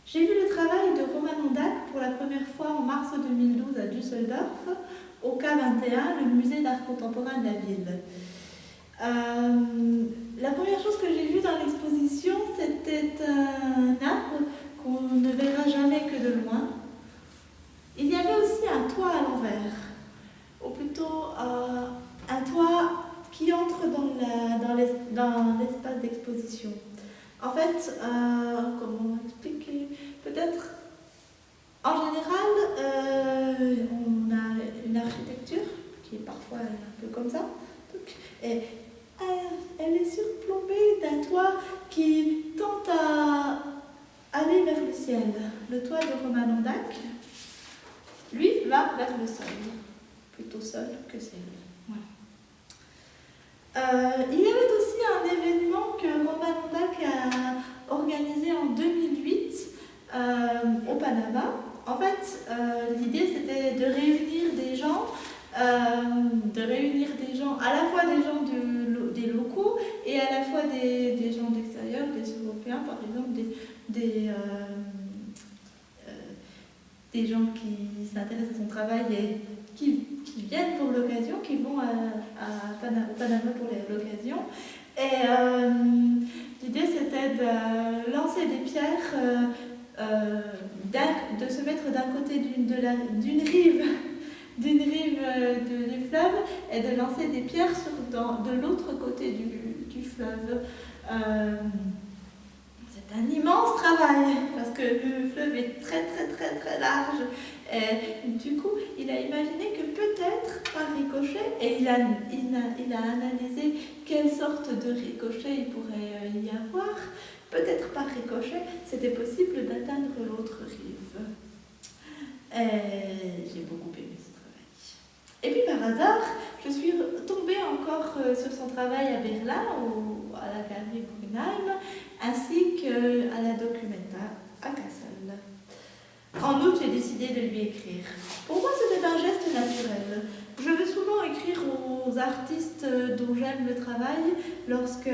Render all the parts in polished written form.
J'ai vu le travail de Roman Ondak pour la première fois en mars 2012 à Düsseldorf, au K21, le musée d'art contemporain de la ville. La première chose que j'ai vue dans l'exposition, c'était un arbre qu'on ne verra jamais que de loin. Il y avait aussi un toit à l'envers, ou plutôt un toit qui entre dans l'espace d'exposition. En fait, comment expliquer? Peut-être, en général, on a une architecture qui est parfois un peu comme ça. Et elle est surplombée d'un toit qui tente à aller vers le ciel. Le toit de Roman Ondak, lui, va vers le sol. Plutôt sol que ciel. Voilà. Il y avait aussi un événement que Roman Ondak a organisé en 2008 au Panama. En fait, l'idée c'était de réunir des gens, à la fois des gens des locaux et à la fois des gens d'extérieur, des Européens par exemple, des gens qui s'intéressent à son travail et qui viennent pour l'occasion, qui vont au Panama pour l'occasion. Et l'idée c'était de lancer des pierres, de se mettre d'un côté d'une rive du fleuve et de lancer des pierres de l'autre côté du fleuve. C'est un immense travail parce que le fleuve est très très très très large et du coup il a imaginé que peut-être par ricochet, et il a analysé quelle sorte de ricochet il pourrait y avoir, peut-être par ricochet c'était possible d'atteindre l'autre rive. J'ai beaucoup aimé ce travail. Et puis par hasard, je suis tombée encore sur son travail à Berlin, à la galerie Guggenheim, ainsi qu'à la Documenta à Kassel. En août, j'ai décidé de lui écrire. Pour moi, c'était un geste naturel. Je veux souvent écrire aux artistes dont j'aime le travail lorsque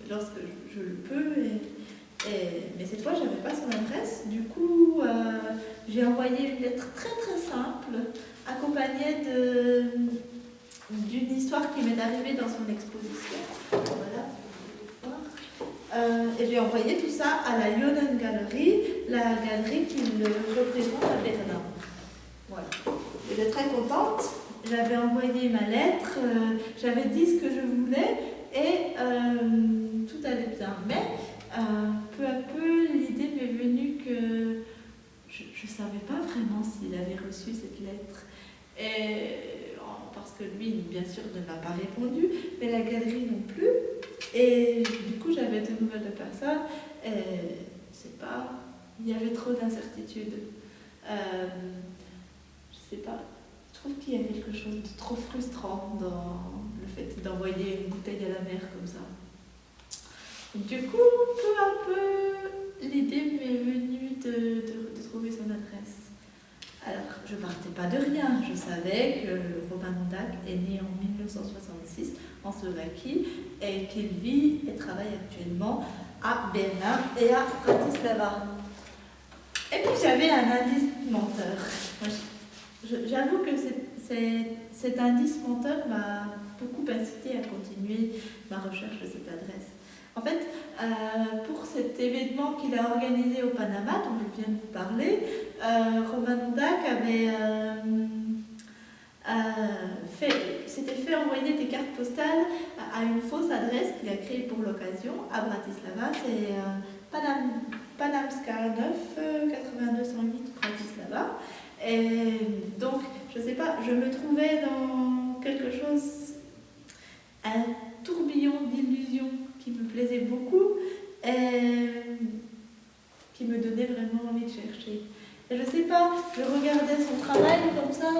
je le peux. Mais cette fois, je n'avais pas son adresse. Du coup, j'ai envoyé une lettre très très simple, accompagnée d'une histoire qui m'est arrivée dans son exposition. Voilà. Et j'ai envoyé tout ça à la Joden Gallery, la galerie qui le représente à Berlin. Voilà. J'étais très contente. J'avais envoyé ma lettre, j'avais dit ce que je voulais et tout allait bien. Mais peu à peu, l'idée m'est venue que je ne savais pas vraiment s'il avait reçu cette lettre. Parce que lui, bien sûr, ne m'a pas répondu, mais la galerie non plus. Et du coup, j'avais de nouvelles de personnes. Il y avait trop d'incertitudes. Je sais pas. Je trouve qu'il y a quelque chose de trop frustrant dans le fait d'envoyer une bouteille à la mer comme ça. Du coup, peu à peu, l'idée m'est venue de trouver son adresse. Alors, je ne partais pas de rien. Je savais que Roman Ondak est né en 1966 en Slovaquie et qu'il vit et travaille actuellement à Berlin et à Bratislava. Et puis j'avais un indice menteur. J'avoue que cet indice menteur m'a beaucoup incité à continuer ma recherche de cette adresse. En fait, pour cet événement qu'il a organisé au Panama, dont je viens de vous parler, Roman Ondak s'était fait envoyer des cartes postales à une fausse adresse qu'il a créée pour l'occasion à Bratislava. Panamska 9, 8208 Bratislava. Et donc, je sais pas, je me trouvais dans quelque chose, un tourbillon d'illusions qui me plaisait beaucoup et qui me donnait vraiment envie de chercher. Et je sais pas, je regardais son travail comme ça,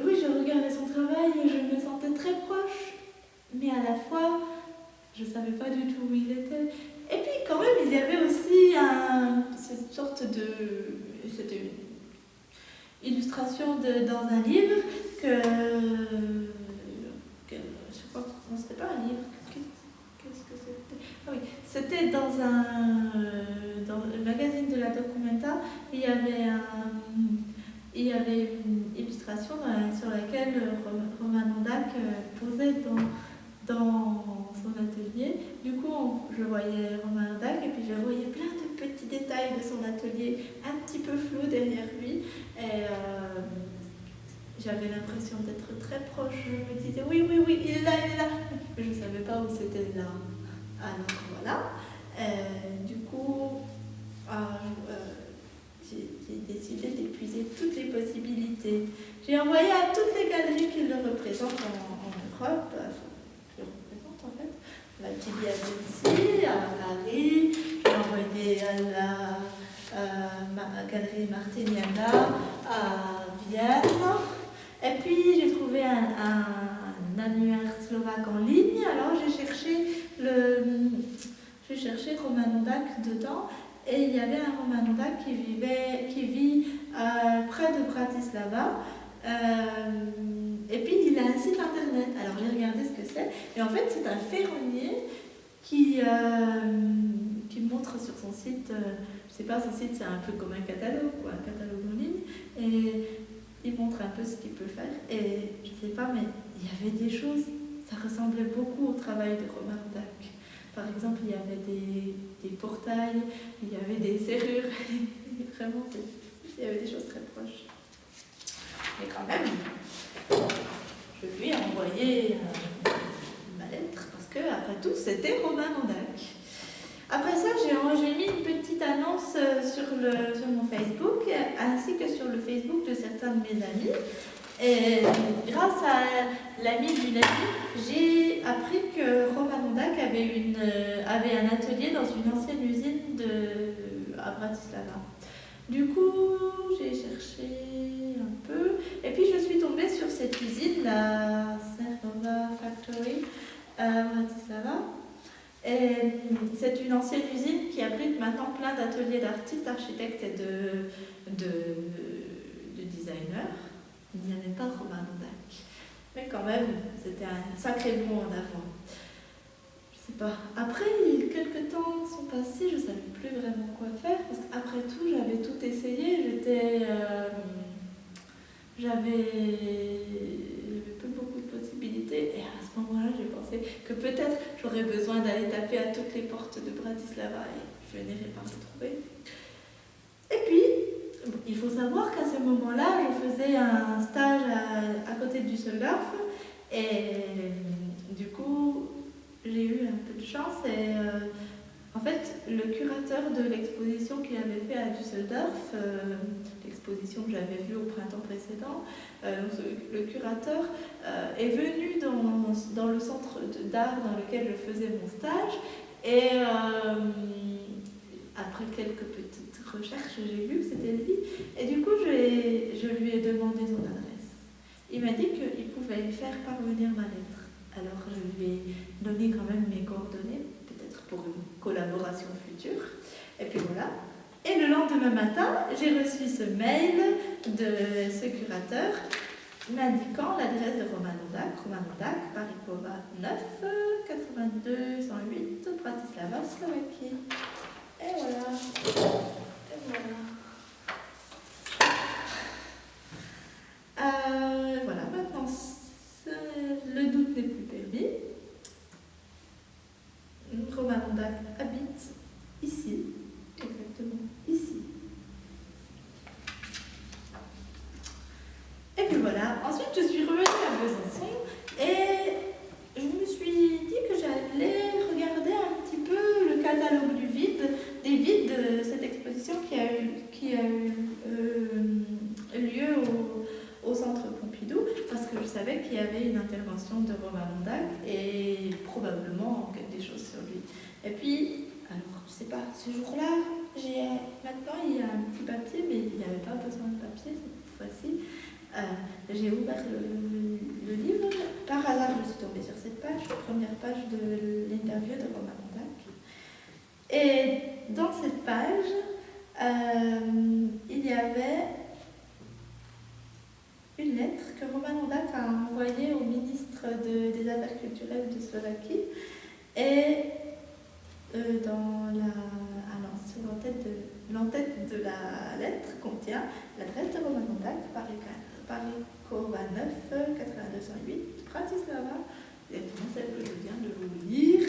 oui, je regardais son travail et je me sentais très proche, mais à la fois, je savais pas du tout où il était. Et puis quand même, il y avait aussi cette sorte de... C'était une illustration dans un livre que je crois que non, c'était pas un livre. Qu'est-ce que c'était? Ah oui, c'était dans le magazine de la Documenta. Il y avait une illustration sur laquelle Romain Mondac posait dans son atelier. Du coup, je voyais Romain Mondac et puis je voyais plein de petits détails de son atelier, un petit peu flou derrière lui. Et j'avais l'impression d'être très proche. Je me disais oui, il est là. Mais je ne savais pas où c'était là. Alors voilà. Du coup, j'ai décidé d'épuiser toutes les possibilités. J'ai envoyé à toutes les galeries qui le représentent en Europe, qui le représentent en fait, la Tibiadensi, à Paris, j'ai envoyé à la galerie Martiniana, à Vienne, et puis j'ai trouvé un annuaire slovaque en ligne, alors j'ai cherché Romain Mondac dedans. Et il y avait un Romain Mondac qui vit près de Bratislava. Et puis il a un site internet. Alors j'ai regardé ce que c'est. Et en fait, c'est un ferronnier qui montre sur son site. Je sais pas, son site c'est un peu comme un catalogue en ligne. Et il montre un peu ce qu'il peut faire. Et je sais pas, mais il y avait des choses. Ça ressemblait beaucoup au travail de Romain Mondac. Par exemple, il y avait des portails, il y avait des serrures. Vraiment, il y avait des choses très proches. Mais quand même, je lui ai envoyé ma lettre parce que, après tout, c'était Romain Mondac. Après ça, j'ai mis une petite annonce sur mon Facebook, ainsi que sur le Facebook de certains de mes amis. Et grâce à l'ami d'une amie, j'ai appris que Romain Mondac avait un atelier dans une ancienne usine à Bratislava. Du coup, j'ai cherché un peu, et puis je suis tombée sur cette usine, la Cernova Factory à Bratislava. Et c'est une ancienne usine qui abrite maintenant plein d'ateliers d'artistes, d'architectes et de designers. Il n'y avait pas Romain Mondac. Mais quand même, c'était un sacré bond en avant. Je sais pas. Après, quelques temps sont passés, je ne savais plus vraiment quoi faire. Parce qu'après tout, j'avais tout essayé. J'avais plus beaucoup de possibilités. Et à ce moment-là, j'ai pensé que peut-être j'aurais besoin d'aller taper à toutes les portes de Bratislava et je n'irai pas me trouver. Et puis, il faut savoir qu'à ce moment-là, je faisais un stage à côté de Düsseldorf et du coup, j'ai eu un peu de chance et en fait, le curateur de l'exposition qu'il avait fait à Düsseldorf, l'exposition que j'avais vue au printemps précédent, le curateur est venu dans le centre d'art dans lequel je faisais mon stage et après quelques petites recherches, j'ai vu que c'était lui. Et du coup, je lui ai demandé son adresse. Il m'a dit qu'il pouvait faire parvenir ma lettre. Alors, je lui ai donné quand même mes coordonnées, peut-être pour une collaboration future. Et puis voilà. Et le lendemain matin, j'ai reçu ce mail de ce curateur m'indiquant l'adresse de Romain Mondac, Parikova 9, 82 108, Bratislava, Slovaquie. Et voilà. Voilà, maintenant, le doute n'est plus permis. Romain Mondac habite ici, exactement ici. Et puis voilà, ensuite je suis revenue à Besançon et je me suis dit que j'allais qu'il y avait une intervention de Romain Londac et probablement des choses sur lui. Et puis, alors je sais pas, ce jour-là, maintenant il y a un petit papier, mais il n'y avait pas besoin de papier cette fois-ci. J'ai ouvert le livre, par hasard je suis tombée sur cette page, la première page de l'interview de Romain Londac. Et dans cette page, il y avait une lettre que Romain Londac a envoyée au ministre des Affaires culturelles de Slovaquie. Et sur l'entête de la lettre contient l'adresse de Romain Londac, Paris Cova 9, 8208, Bratislava, exactement celle que je viens de vous lire.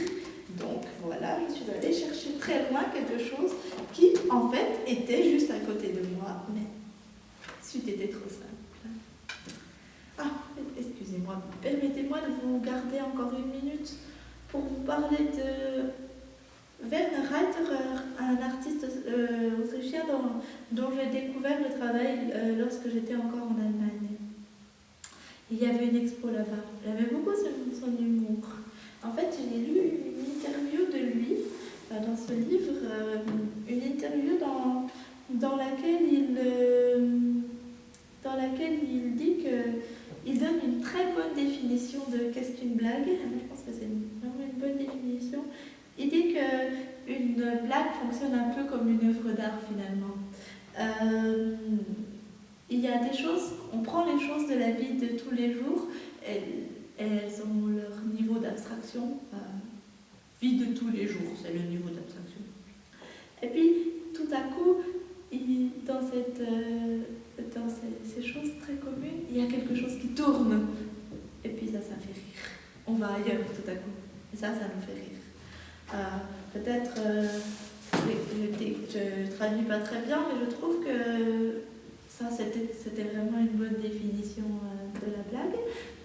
Donc voilà, je suis allée chercher très loin quelque chose qui, en fait, était juste à côté de moi, mais c'eût été trop simple. Ah, excusez-moi, permettez-moi de vous garder encore une minute pour vous parler de Werner Reiterer, un artiste autrichien dont j'ai découvert le travail lorsque j'étais encore en Allemagne. Il y avait une expo là-bas. J'aimais beaucoup son humour. En fait, j'ai lu une interview de lui dans ce livre, une interview dans laquelle il dit qu'il donne une très bonne définition de qu'est-ce qu'une blague. Je pense que c'est vraiment une bonne définition. Il dit qu'une blague fonctionne un peu comme une œuvre d'art finalement. Il y a des choses, on prend les choses de la vie de tous les jours, elles ont leur niveau d'abstraction. Vie de tous les jours, c'est le niveau d'abstraction. Et puis, tout à coup, dans ces choses très communes, il y a quelque chose qui tourne. Et puis ça fait rire. On va ailleurs tout à coup. Et ça nous fait rire. Peut-être, je traduis pas très bien, mais je trouve que ça, c'était vraiment une bonne définition de la blague.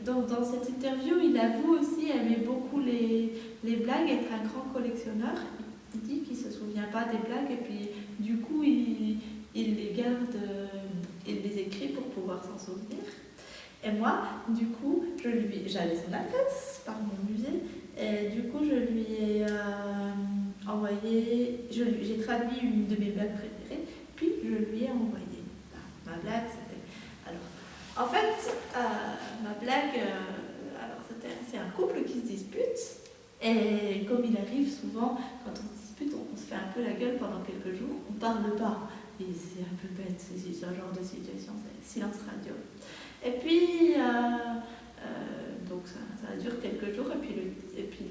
Donc, dans cette interview, il avoue aussi aimer beaucoup les blagues, être un grand collectionneur. Il dit qu'il ne se souvient pas des blagues et puis du coup, il les garde, il les écrit pour pouvoir s'en souvenir. Et moi, du coup, j'avais son adresse par mon musée et du coup, je lui ai envoyé, j'ai traduit une de mes blagues préférées, puis je lui ai envoyé. Ma blague, c'était... Alors, en fait, ma blague, c'est un couple qui se dispute, et comme il arrive souvent, quand on se dispute, on se fait un peu la gueule pendant quelques jours, on ne parle pas, et c'est un peu bête, c'est ce genre de situation, c'est silence radio. Et puis, donc ça dure quelques jours, et puis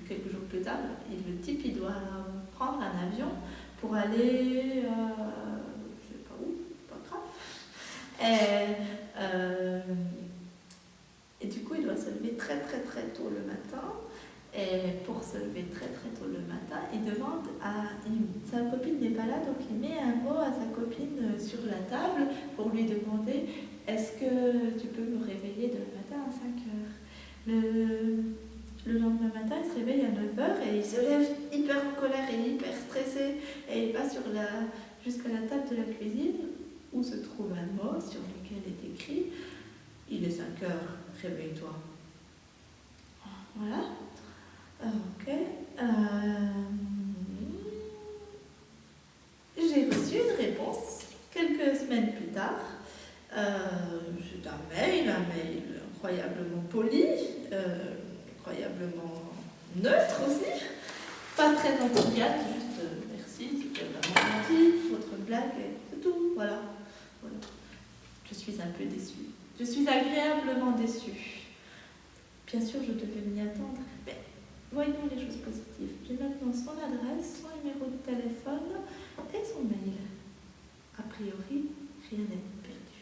quelques jours plus tard, le type, il doit prendre un avion pour aller... Et du coup, il doit se lever très très très tôt le matin. Et pour se lever très très tôt le matin, il demande sa copine n'est pas là, donc il met un mot à sa copine sur la table pour lui demander est-ce que tu peux me réveiller demain matin à 5 heures. Le lendemain matin, il se réveille à 9 heures et il se lève hyper en colère et hyper stressé et il passe jusqu'à la table de la cuisine où se trouve un mot sur lequel est écrit « Il est 5 heures, réveille-toi ». Voilà. Ok. J'ai reçu une réponse quelques semaines plus tard. C'est un mail incroyablement poli, incroyablement neutre aussi, pas très enthousiaste, juste merci, c'était vraiment gentil, votre blague, c'est tout, voilà. Je suis un peu déçue. Je suis agréablement déçue. Bien sûr, je devais m'y attendre, mais voyons les choses positives. J'ai maintenant son adresse, son numéro de téléphone et son mail. A priori, rien n'est perdu.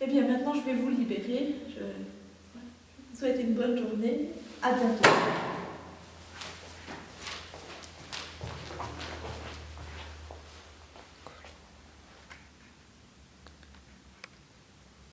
Eh bien, maintenant, je vais vous libérer. Je vous souhaite une bonne journée. À bientôt.